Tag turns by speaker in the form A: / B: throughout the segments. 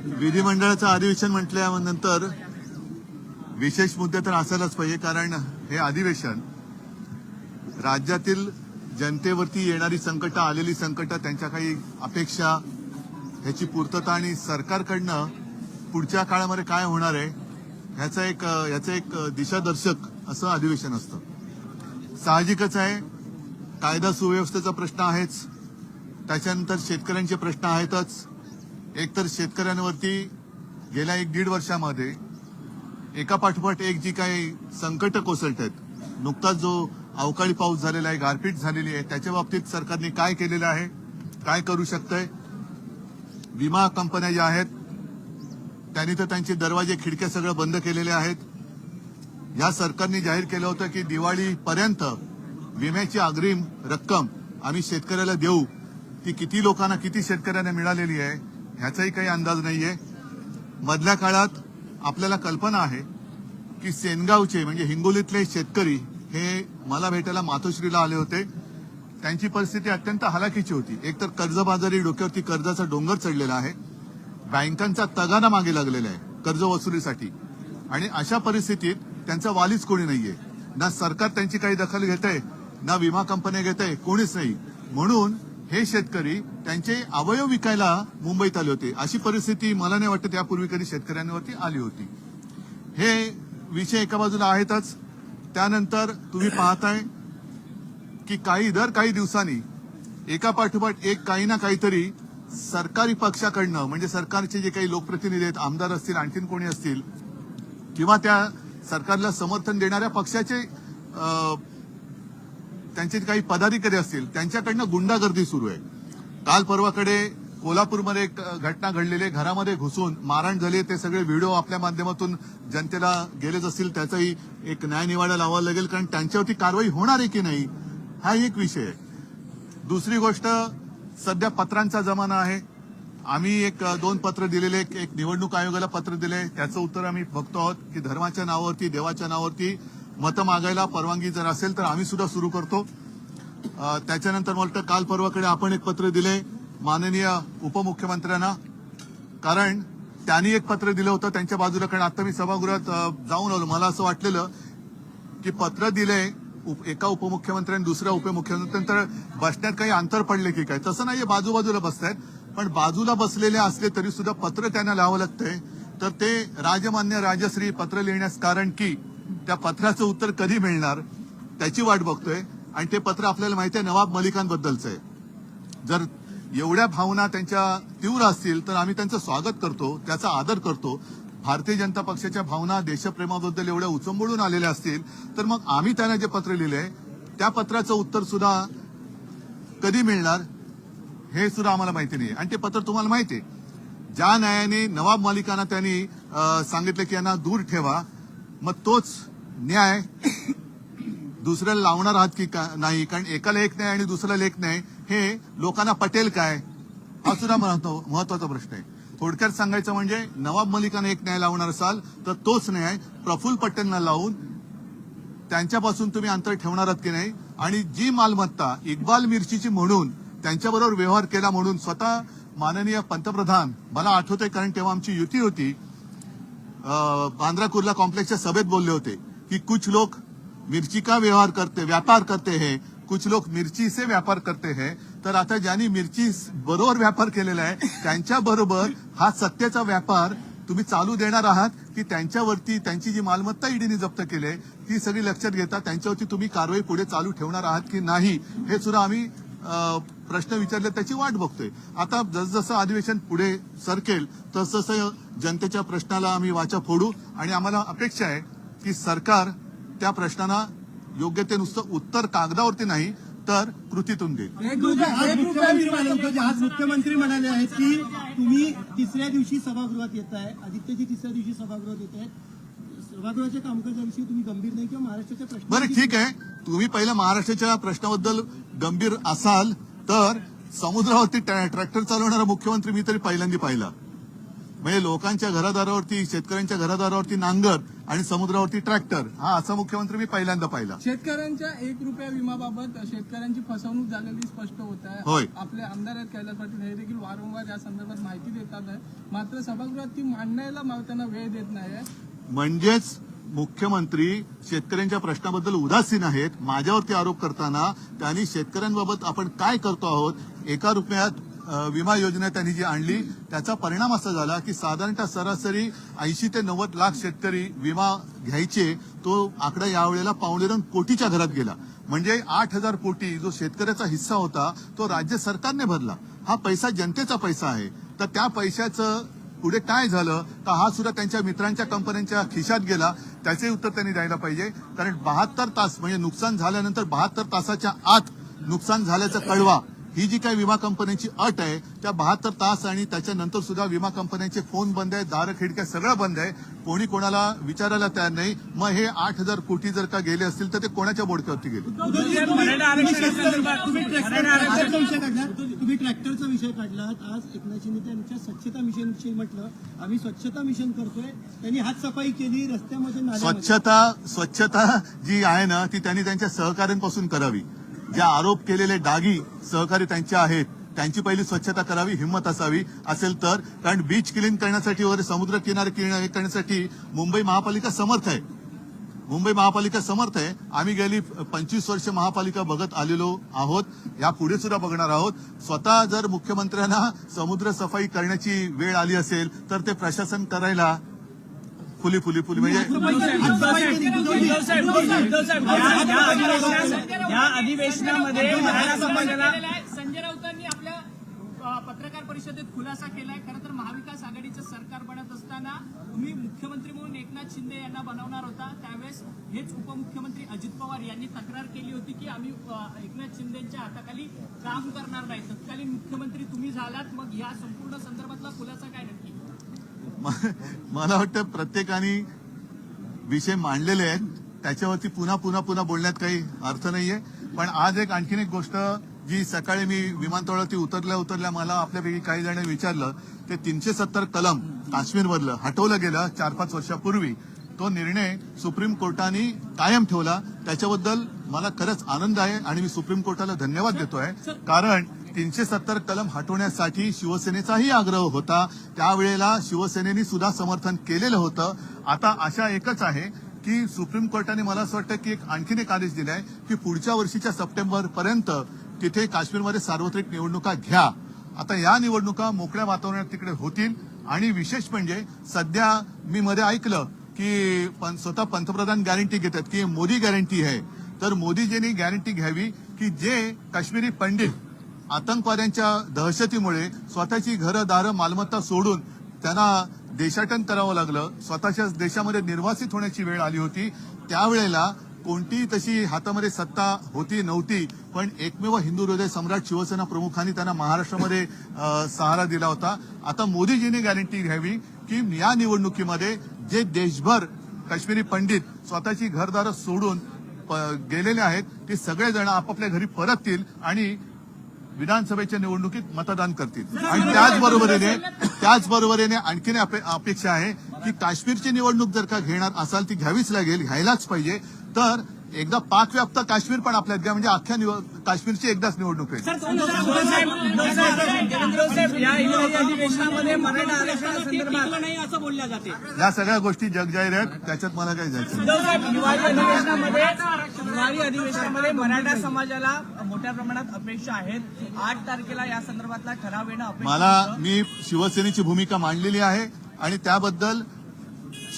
A: विधिमंडळाचं अधिवेशन म्हटल्यानंतर विशेष मुद्दे तर असायलाच पाहिजे, कारण हे अधिवेशन राज्यातील जनतेवरती येणारी संकटं, आलेली संकटं, त्यांच्या काही अपेक्षा, ह्याची पूर्तता आणि सरकारकडनं पुढच्या काळामध्ये काय होणार आहे ह्याचं एक दिशादर्शक असं अधिवेशन असतं. साहजिकच आहे, कायदा सुव्यवस्थेचा प्रश्न आहेच, त्याच्यानंतर शेतकऱ्यांचे प्रश्न आहेतच. एकतर शेतकऱ्यांवरती गेल्या 1-1.5 वर्षामध्ये एकापाठोपाठ एक जी काही संकट कोसळत आहेत, नुकताच जो अवकाळी पाऊस झालेला आहे, गारपीट झालेली आहे, त्याच्या बाबतीत सरकारने काय केलेलं आहे, काय करू शकतंय. विमा कंपन्या ज्या आहेत त्यांनी तर त्यांचे दरवाजे खिडक्या सगळं बंद केलेले आहेत. या सरकारने जाहीर केलं होतं की दिवाळीपर्यंत विम्याची अग्रिम रक्कम आम्ही शेतकऱ्याला देऊ. ती किती लोकांना, किती शेतकऱ्यांना मिळालेली आहे ह्याचाही काही अंदाज नाहीये. मधल्या काळात आपल्याला कल्पना आहे की सेनगावचे म्हणजे हिंगोलीतले शेतकरी हे मला भेटायला मातोश्रीला आले होते. त्यांची परिस्थिती अत्यंत हलाखीची होती. एकतर कर्जबाजारी, डोक्यावरती कर्जाचा डोंगर चढलेला आहे, बँकांचा तगादा मागे लागलेला आहे कर्ज वसुलीसाठी, आणि अशा परिस्थितीत त्यांचा वालीच कोणी नाहीये. ना सरकार त्यांची काही दखल घेतंय, ना विमा कंपन्या घेतंय, कोणीच नाही. म्हणून हे शेतकरी त्यांचे अवयव विकायला मुंबईत आले होते. अशी परिस्थिती मला नाही वाटत यापूर्वी कधी शेतकऱ्यांवरती आली होती. हे विषय एका बाजूला आहेतच. त्यानंतर तुम्ही पाहताय की दर काही दिवसांनी एकापाठोपाठ एक काही ना काहीतरी सरकारी पक्षाकडनं, म्हणजे सरकारचे जे काही लोकप्रतिनिधी आहेत, आमदार असतील, आणखीन कोणी असतील, किंवा त्या सरकारला समर्थन देणाऱ्या पक्षाचे त्यांचे काही पदाधिकारी असतील, त्यांच्याकडनं गुंडागर्दी सुरू आहे. काल परवाकडे कोल्हापूरमध्ये एक घटना घडलेली, घरामध्ये घुसून मारहाण झाली. ते सगळे व्हिडिओ आपल्या माध्यमातून जनतेला गेलेच असतील. त्याचाही एक न्यायनिवाडा लावावा लागेल, कारण त्यांच्यावरती कारवाई होणार आहे की नाही हा एक विषय आहे. दुसरी गोष्ट, सध्या पत्रांचा जमाना आहे. आम्ही 2 पत्र दिलेले, एक निवडणूक आयोगाला पत्र दिले, त्याचं उत्तर आम्ही बघतो आहोत की धर्माच्या नावावरती, देवाच्या नावावरती मतं मागायला परवानगी जर असेल तर आम्ही सुद्धा सुरू करतो. त्याच्यानंतर मला वाटतं काल परवाकडे आपण एक पत्र दिले माननीय उपमुख्यमंत्र्यांना, कारण त्यांनी एक पत्र दिलं होतं त्यांच्या बाजूला. कारण आता मी सभागृहात जाऊन आलो, मला असं वाटलेलं की पत्र दिले एका उपमुख्यमंत्र्यांनी दुसऱ्या उपमुख्यमंत्र्यांतर बसण्यात काही अंतर पडले की काय. तसं नाहीये, बाजूबाजूला बसतायत, पण बाजूला बसलेले असले तरी सुद्धा पत्र त्यांना लिहावं लागतंय. तर ते राजमान्य राजश्री पत्र लिहिण्यास कारण की त्या पत्राचं उत्तर कधी मिळणार त्याची वाट बघतोय. आणि ते पत्र आपल्याला माहिती आहे नवाब मलिकांबद्दलचं आहे. जर एवढ्या भावना त्यांच्या तीव्र असतील तर आम्ही त्यांचं स्वागत करतो, त्याचा आदर करतो. भारतीय जनता पक्षाच्या भावना देशप्रेमाबद्दल एवढ्या उचंबळून आलेल्या असतील तर मग आम्ही त्यांना जे पत्र लिहिलंय त्या पत्राचं उत्तर सुद्धा कधी मिळणार हे सुद्धा आम्हाला माहिती नाही. आणि ते पत्र तुम्हाला माहिती आहे, ज्या न्यायाने नवाब मलिकांना त्यांनी सांगितलं की यांना दूर ठेवा, मग तोच न्याय दुसऱ्याला लावणार आहात की नाही. कारण एकाला एक न्याय आणि दुसऱ्याला एक न्याय हे लोकांना पटेल काय हा सुद्धा महत्वाचा प्रश्न आहे. थोडक्यात सांगायचं म्हणजे नवाब मलिकांना एक न्याय लावणार असाल तर तोच न्याय प्रफुल्ल पटेलना लावून त्यांच्यापासून तुम्ही अंतर ठेवणार आहात की नाही. आणि जी मालमत्ता इक्बाल मिर्चीची म्हणून त्यांच्याबरोबर व्यवहार केला म्हणून स्वतः माननीय पंतप्रधान, मला आठवतंय कारण तेव्हा आमची युती होती, बांद्रा कुर्ला कॉम्प्लेक्सच्या सभेत बोलले होते की कुछ लोग मिर्ची का व्यापार करते हैं, कुछ लोग मिर्ची से व्यापार करते हैं. तर आता ज्यांनी मिर्ची बरोबर व्यापार केलेला आहे त्यांच्याबरोबर हा सत्तेचा व्यापार तुम्ही चालू देणार आहात की त्यांच्यावरती त्यांची जी मालमत्ता ईडीने जप्त केली ती सगळी लक्षात घेता त्यांच्यावरती तुम्ही कारवाई पुढे चालू ठेवणार आहात की नाही हे सुद्धा आम्ही प्रश्न विचारले, त्याची वाट बघतोय. आता जसजसं अधिवेशन पुढे सरकेल तसतसं जनतेच्या प्रश्नाला आम्ही वाचा फोडू आणि आम्हाला अपेक्षा आहे की सरकार त्या प्रश्नांना योग्य ते नुसतं उत्तर कागदावरती नाही तर कृतीतून देईल.
B: आज मुख्यमंत्री म्हणाले आहेत की तुम्ही तिसऱ्या दिवशी सभागृहात येत आहे, आदित्यजी तिसऱ्या दिवशी सभागृहात येत आहेत, सभागृहाच्या कामकाजाविषयी तुम्ही गंभीर नाही किंवा महाराष्ट्राच्या प्रश्न.
A: बरं ठीक आहे, तुम्ही पहिल्या महाराष्ट्राच्या प्रश्नाबद्दल गंभीर असाल तर समुद्रावरती ट्रॅक्टर चालवणारा मुख्यमंत्री मी तरी पहिल्यांदा पाहिला. म्हणजे लोकांच्या घरादारावरती, शेतकऱ्यांच्या घरादारावरती नांगर आणि समुद्रावरती ट्रॅक्टर, हा असा मुख्यमंत्री मी पहिल्यांदा पाहिला.
C: शेतकऱ्यांच्या 1 रुपया विमाबाबत शेतकऱ्यांची फसवणूक झालेली स्पष्ट होत
A: होय.
C: आहे. आपले आमदार आहेत कैलास पाटील हे देखील वारंवार या संदर्भात माहिती देतात आहे. मात्र सभागृहात ती मांडण्याला त्यांना वेळ देत नाही.
A: म्हणजेच मुख्यमंत्री शेतकऱ्यांच्या प्रश्नाबद्दल उदासीन आहेत. माझ्यावरती आरोप करताना त्यांनी शेतकऱ्यांबाबत आपण काय करतो आहोत, 1 रुपयात विमा योजना त्यांनी जी आणली त्याचा परिणाम असा झाला की साधारणतः सरासरी 80 ते 90 लाख शेतकरी विमा घ्यायचे, तो आकडा यावेळेला 1.25 कोटीच्या घरात गेला. म्हणजे 8,000 कोटी जो शेतकऱ्याचा हिस्सा होता तो राज्य सरकारने भरला. हा पैसा जनतेचा पैसा आहे. तर त्या पैशाचं पुढे काय झालं तर हा सुद्धा त्यांच्या मित्रांच्या कंपन्यांच्या खिशात गेला. त्याचे उत्तर त्यांनी द्यायला पाहिजे. कारण 72 तास म्हणजे नुकसान झाल्यानंतर 72 तासाच्या आत नुकसान झाल्याचा कळवा, ही जी काही विमा कंपन्यांची अट आहे त्या 72 तास आणि त्याच्यानंतर सुद्धा विमा कंपन्यांचे फोन बंद आहे, दार खिडक्या सगळं बंद आहे. कोणी कोणाला विचारायला तयार नाही. मग हे 8,000 कोटी जर का गेले असतील तर ते कोणाच्या बोडक्यावरती गेले?
B: तुम्ही ट्रॅक्टरचा विषय काढलात. आज एकनाथ शिंदे त्यांच्या स्वच्छता मिशन विषयी म्हटलं, आम्ही स्वच्छता मिशन करतोय. त्यांनी हात सफाई केली रस्त्यामध्ये, नाल्यामध्ये.
A: स्वच्छता जी आहे ना ती त्यांनी त्यांच्या सहकाऱ्यांपासून करावी. जे आरोप केलेले डागी सहकारी त्यांचे आहेत त्यांची पहिली स्वच्छता करावी, हिंमत असावी असेल तर. कारण बीच क्लीन करण्यासाठी वगैरे समुद्र किनारे क्लीन करण्यासाठी मुंबई महापालिका समर्थ आहे. मुंबई महापालिका समर्थ आहे. आम्ही गेली 25 वर्ष महापालिका बघत आलेलो आहोत, यापुढे सुद्धा बघणार आहोत. स्वतः जर मुख्यमंत्र्यांना समुद्र सफाई करण्याची वेळ आली असेल तर ते प्रशासन करायला फुली म्हणजे
D: या अधिवेशनामध्ये मराठा समाजाला संजय राऊतांनी आपल्या पत्रकार परिषदेत खुलासा केलाय. खरं तर महाविकास आघाडीचं सरकार बनत असताना तुम्ही मुख्यमंत्री म्हणून एकनाथ शिंदे यांना बनवणार होता. त्यावेळेस हेच उपमुख्यमंत्री अजित पवार यांनी तक्रार केली होती की आम्ही एकनाथ शिंदेच्या हाताखाली काम करणार नाही. तत्कालीन मुख्यमंत्री तुम्ही झालात. मग या संपूर्ण संदर्भातला खुलासा काय नक्की?
A: मला वाटतं प्रत्येकाने विषय मांडलेले आहेत, त्याच्यावरती पुन्हा बोलण्यात काही अर्थ नाहीये. पण आज आणखीन एक गोष्ट जी सकाळी मी विमानतळावरती उतरल्या मला आपल्यापैकी काही जण विचारलं, ते 370 कलम काश्मीरमधलं हटवलं गेलं 4-5 वर्षापूर्वी. तो निर्णय सुप्रीम कोर्टाने कायम ठेवला. त्याच्याबद्दल मला खरंच आनंद आहे आणि मी सुप्रीम कोर्टाला धन्यवाद देतोय. कारण 370 कलम हटवण्यासाठी शिवसेनेचाही आग्रह होता. त्यावेळेला शिवसेनेने सुद्धा समर्थन केलेलं होतं. आता आशा एकच आहे की सुप्रीम कोर्टाने मला असं वाटतं की आणखीन एक आदेश दिलाय की पुढच्या वर्षीच्या सप्टेंबरपर्यंत तिथे काश्मीरमध्ये सार्वत्रिक निवडणुका घ्या. आता या निवडणुका मोकळ्या वातावरणात तिकडे होतील. आणि विशेष म्हणजे सध्या मी मध्ये ऐकलं की स्वतः पंतप्रधान गॅरंटी घेतात की मोदी गॅरंटी आहे. तर मोदीजींनी गॅरंटी घ्यावी की जे काश्मीरी पंडित आतंकवाद्यांच्या दहशतीमुळे स्वतःची घरं दारं मालमत्ता सोडून त्यांना देशाटन करावं लागलं, स्वतःच्याच देशामध्ये निर्वासित होण्याची वेळ आली होती, त्यावेळेला कोणतीही तशी हातामध्ये सत्ता होती नव्हती. पण एकमेव हिंदू हृदय सम्राट शिवसेना प्रमुखांनी त्यांना महाराष्ट्रामध्ये सहारा दिला होता. आता मोदीजींनी गॅरंटी घ्यावी की या निवडणुकीमध्ये जे देशभर काश्मीरी पंडित स्वतःची घरदारं सोडून गेलेले आहेत ते सगळेजण आपापल्या घरी परततील आणि विधानसभेच्या निवडणुकीत मतदान करतील. आणि त्याचबरोबरीने आणखीन अपेक्षा आहे की काश्मीरची निवडणूक जर का घेणार असाल ती घ्यावीच लागेल, घ्यायलाच पाहिजे. तर एकदा पाकव्याप्त काश्मीर पण आपल्यात घ्या, म्हणजे अख्ख्या काश्मीरची एकदाच निवडणूक आहे.
D: नाही असं बोलल्या जाते.
A: या सगळ्या गोष्टी जगजाहीर आहेत, त्याच्यात मला काही जायचं नाही.
D: हिवाळी अधिवेशनामध्ये मराठा समाजाला मोठ्या प्रमाणात अपेक्षा आहेत. 8 तारखेला या संदर्भातला ठराव येणं
A: मी शिवसेनेची भूमिका मांडलेली आहे आणि त्याबद्दल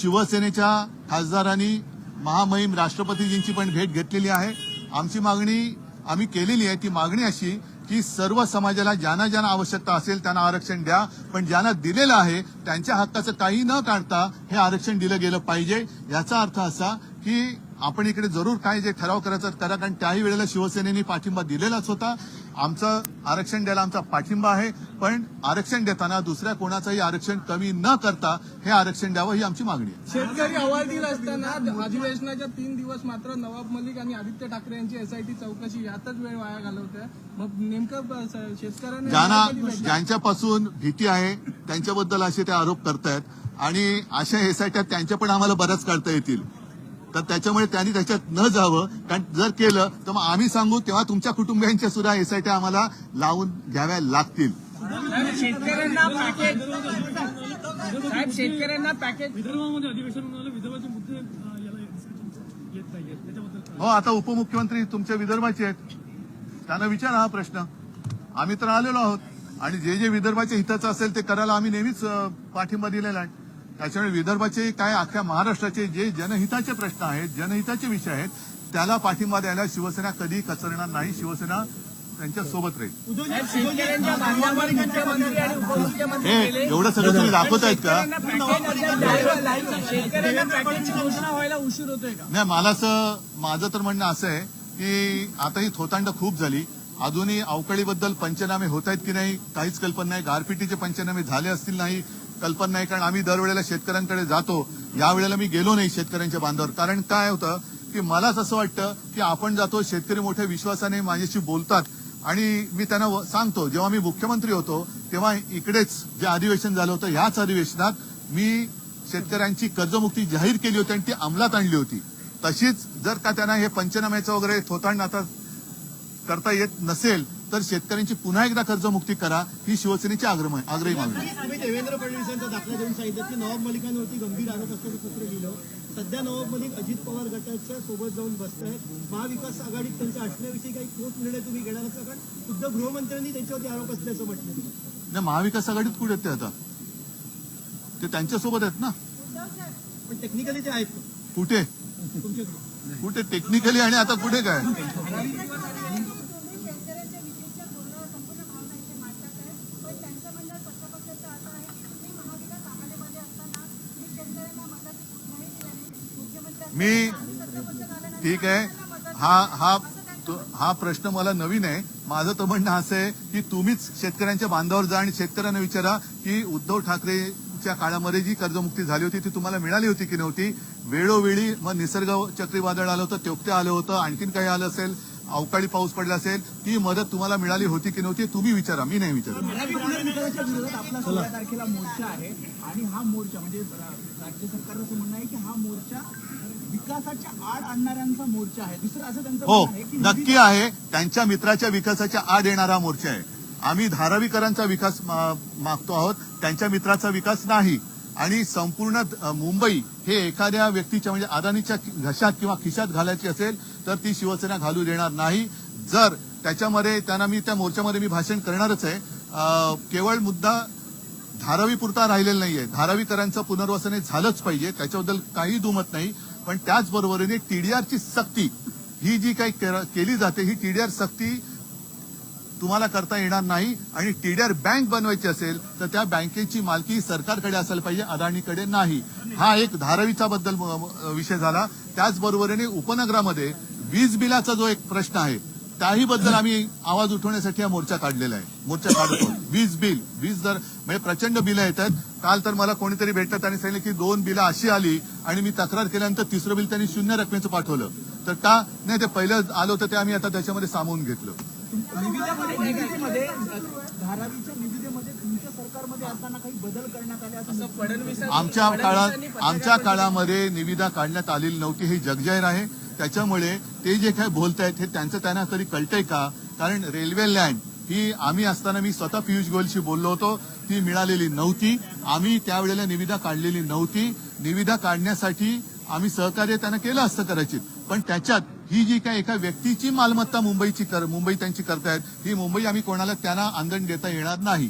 A: शिवसेनेच्या खासदारांनी महामहिम राष्ट्रपतीजींची पण भेट घेतलेली आहे. आमची मागणी आम्ही केलेली आहे. ती मागणी अशी की सर्व समाजाला ज्यांना ज्यांना आवश्यकता असेल त्यांना आरक्षण द्या, पण ज्यांना दिलेलं आहे त्यांच्या हक्काचं काही न काढता हे आरक्षण दिलं गेलं पाहिजे. याचा अर्थ असा की आपण इकडे जरूर काय जे ठराव करायचा करा, कारण त्याही वेळेला शिवसेनेने पाठिंबा दिलेलाच होता. आमचं आरक्षण द्यायला आमचा पाठिंबा आहे, पण आरक्षण देताना दुसऱ्या कोणाचंही आरक्षण कमी न करता हे आरक्षण द्यावं ही आमची मागणी आहे.
C: शेतकरी अहवाल असताना अधिवेशनाच्या 3 दिवस मात्र नवाब मलिक आणि आदित्य ठाकरे यांची एसआयटी चौकशी यातच वेळ वाया घालवतोय. मग नेमकं शेतकऱ्यांना
A: ज्यांच्यापासून भीती आहे त्यांच्याबद्दल असे ते आरोप करतायत आणि अशा एसआयट्या त्यांच्या पण आम्हाला बऱ्याच काढता येतील. तर त्याच्यामुळे त्यांनी त्याच्यात न जावं, कारण जर केलं तर मग आम्ही सांगू तेव्हा तुमच्या कुटुंबियांच्या सुद्धा एसआयट्या आम्हाला लावून घ्याव्या लागतील.
D: शेतकऱ्यांना पॅकेज साहेब, शेतकऱ्यांना पॅकेज
B: विदर्भामध्ये अधिवेशन होणारे विदर्भाचे मुद्दे याला येत नाहीये, त्याच्याबद्दल
A: हो, आता उपमुख्यमंत्री तुमच्या विदर्भाचे आहेत, त्यांना विचारा हा प्रश्न. आम्ही तर आलेलो आहोत आणि जे जे विदर्भाच्या हिताचं असेल ते करायला आम्ही नेहमीच पाठिंबा दिलेला आहे. त्याच्यामुळे विदर्भाचे काय अख्ख्या महाराष्ट्राचे जे जनहिताचे प्रश्न आहेत, जनहिताचे विषय आहेत, त्याला पाठिंबा द्यायला शिवसेना कधी कचरणार नाही. शिवसेना त्यांच्या सोबत राहील.
D: शेतकऱ्यांच्या बांधावर मुख्यमंत्री आणि उपमुख्यमंत्री
A: हे
D: गेले.
A: एवढं सगळं तुम्ही दाखवतायत का?
D: शेतकऱ्यांना पॅकेजची घोषणा व्हायला उशीर होतोय का?
A: नाही, मला माझं तर म्हणणं असं आहे की आता ही थोतांड खूप झाली. अजूनही अवकाळीबद्दल पंचनामे होत आहेत की नाही काहीच कल्पना नाही. गारपिटीचे पंचनामे झाले असतील नाही कल्पना नाही, कारण आम्ही दरवेळेला शेतकऱ्यांकडे जातो. यावेळेला मी गेलो नाही शेतकऱ्यांच्या बांधावर, कारण काय होतं की मलाच असं वाटतं की आपण जातो, शेतकरी मोठ्या विश्वासाने माझ्याशी बोलतात आणि मी त्यांना सांगतो. जेव्हा मी मुख्यमंत्री होतो तेव्हा इकडेच जे अधिवेशन झालं होतं, ह्याच अधिवेशनात मी शेतकऱ्यांची कर्जमुक्ती जाहीर केली होती आणि ती अंमलात आणली होती. तशीच जर का त्यांना हे पंचनाम्याचं वगैरे थोतांड आता करता येत नसेल तर शेतकऱ्यांची पुन्हा एकदा कर्जमुक्ती करा, ही शिवसेनेची आग्रही मागणी.
B: तुम्ही देवेंद्र फडणवीसांचा दाखला देऊन सांगितलं की नवाब मलिकांवरती गंभीर आरोप असल्याचं पत्र लिहिलं. सध्या नवाब मलिक अजित पवार गटाच्या सोबत जाऊन बसतायत. महाविकास आघाडीत त्यांच्या असण्याविषयी काही ठोस निर्णय तुम्ही घेणार असा, कारण खुद्द गृहमंत्र्यांनी त्यांच्यावरती आरोप असल्याचं म्हटलं.
A: नाही, महाविकास आघाडीत कुठे आहेत ते आता? ते त्यांच्यासोबत आहेत ना.
B: पण टेक्निकली ते आहेत
A: कुठे
B: तुमच्याकडे.
A: कुठे टेक्निकली आणि आता कुठे काय? मी ठीक आहे, हा प्रश्न मला नवीन आहे. माझं तर म्हणणं असं आहे की तुम्हीच शेतकऱ्यांच्या बांधावर जा आणि शेतकऱ्यांना विचारा की उद्धव ठाकरेच्या काळामध्ये जी कर्जमुक्ती झाली होती ती तुम्हाला मिळाली होती की नव्हती. वेळोवेळी मग निसर्ग चक्रीवादळ आलं होतं, तेवढं आलं होतं, आणखीन काही आलं असेल, अवकाळी पाऊस पडला असेल, ती मदत तुम्हाला मिळाली होती की नव्हती तुम्ही विचारा, मी नाही विचारत.
E: आपला 16 तारखेला मोर्चा आहे आणि हा मोर्चा म्हणजे राज्य सरकारचं म्हणणं आहे की हा मोर्चा विकासाच्या आड आणणाऱ्यांचा मोर्चा आहे. दुसरं असं त्यांचं
A: हो,
E: म्हणणं आहे की
A: नक्की आहे. त्यांच्या मित्राच्या विकासाच्या आड येणारा मोर्चा आहे. आम्ही धारावीकरांचा विकास मागतो आहोत, त्यांच्या मित्राचा विकास नाही. आणि संपूर्ण मुंबई हे एखाद्या व्यक्तीच्या म्हणजे अदानीच्या घशात किंवा खिशात घालायची असेल तर ती शिवसेना घालू देणार नाही. जर त्याच्यामध्ये त्यांना मी त्या मोर्चामध्ये मी भाषण करणारच आहे. केवळ मुद्दा धारावीपुरता राहिलेला नाहीये. धारावीकरांचं पुनर्वसन हे झालंच पाहिजे, त्याच्याबद्दल काही दुमत नाही. पण त्याचबरोबरीने टीडीआरची सक्ती ही जी काही केली जाते, ही टीडीआर सक्ती तुम्हाला करता येणार नाही. आणि टीडीआर बँक बनवायची असेल तर त्या बँकेची मालकी सरकारकडे असायला पाहिजे, अदानीकडे नाही. हा एक धारावीचा बद्दल विषय झाला. त्याचबरोबरीने उपनगरामध्ये वीज बिलाचा जो एक प्रश्न आहे त्याही बद्दल आम्ही आवाज उठवण्यासाठी हा मोर्चा काढलेला आहे. मोर्चा काढतो. वीज जर म्हणजे प्रचंड बिलं येतात. काल तर मला कोणीतरी भेटलं, त्यांनी सांगितलं की 2 बिलं अशी आली आणि मी तक्रार केल्यानंतर 3रं बिल त्यांनी 0 रकमेचं पाठवलं. तर का नाही, ते पहिलं आलं होतं ते आम्ही आता त्याच्यामध्ये सामावून घेतलं.
E: निविदेमध्ये धारावीच्या निविदेमध्ये तुमच्या सरकारमध्ये असताना काही बदल करण्यात आले असं
C: फडणवीस
A: आमच्या काळामध्ये निविदा काढण्यात आलेली नव्हती, हे जगजाहीर आहे. त्याच्यामुळे ते जे काय बोलतायत हे त्यांचं त्यांना तरी कळतंय का? कारण रेल्वे लँड ही आम्ही असताना मी स्वतः पियुष गोयलशी बोललो होतो, ती मिळालेली नव्हती. आम्ही त्यावेळेला निविदा काढलेली नव्हती. निविदा काढण्यासाठी आम्ही सहकार्य त्यांना केलं असतं कदाचित, पण त्याच्यात ही जी काय एका व्यक्तीची मालमत्ता मुंबई त्यांची करतायत, ही मुंबई आम्ही कोणाला त्यांना आंदण देता येणार नाही.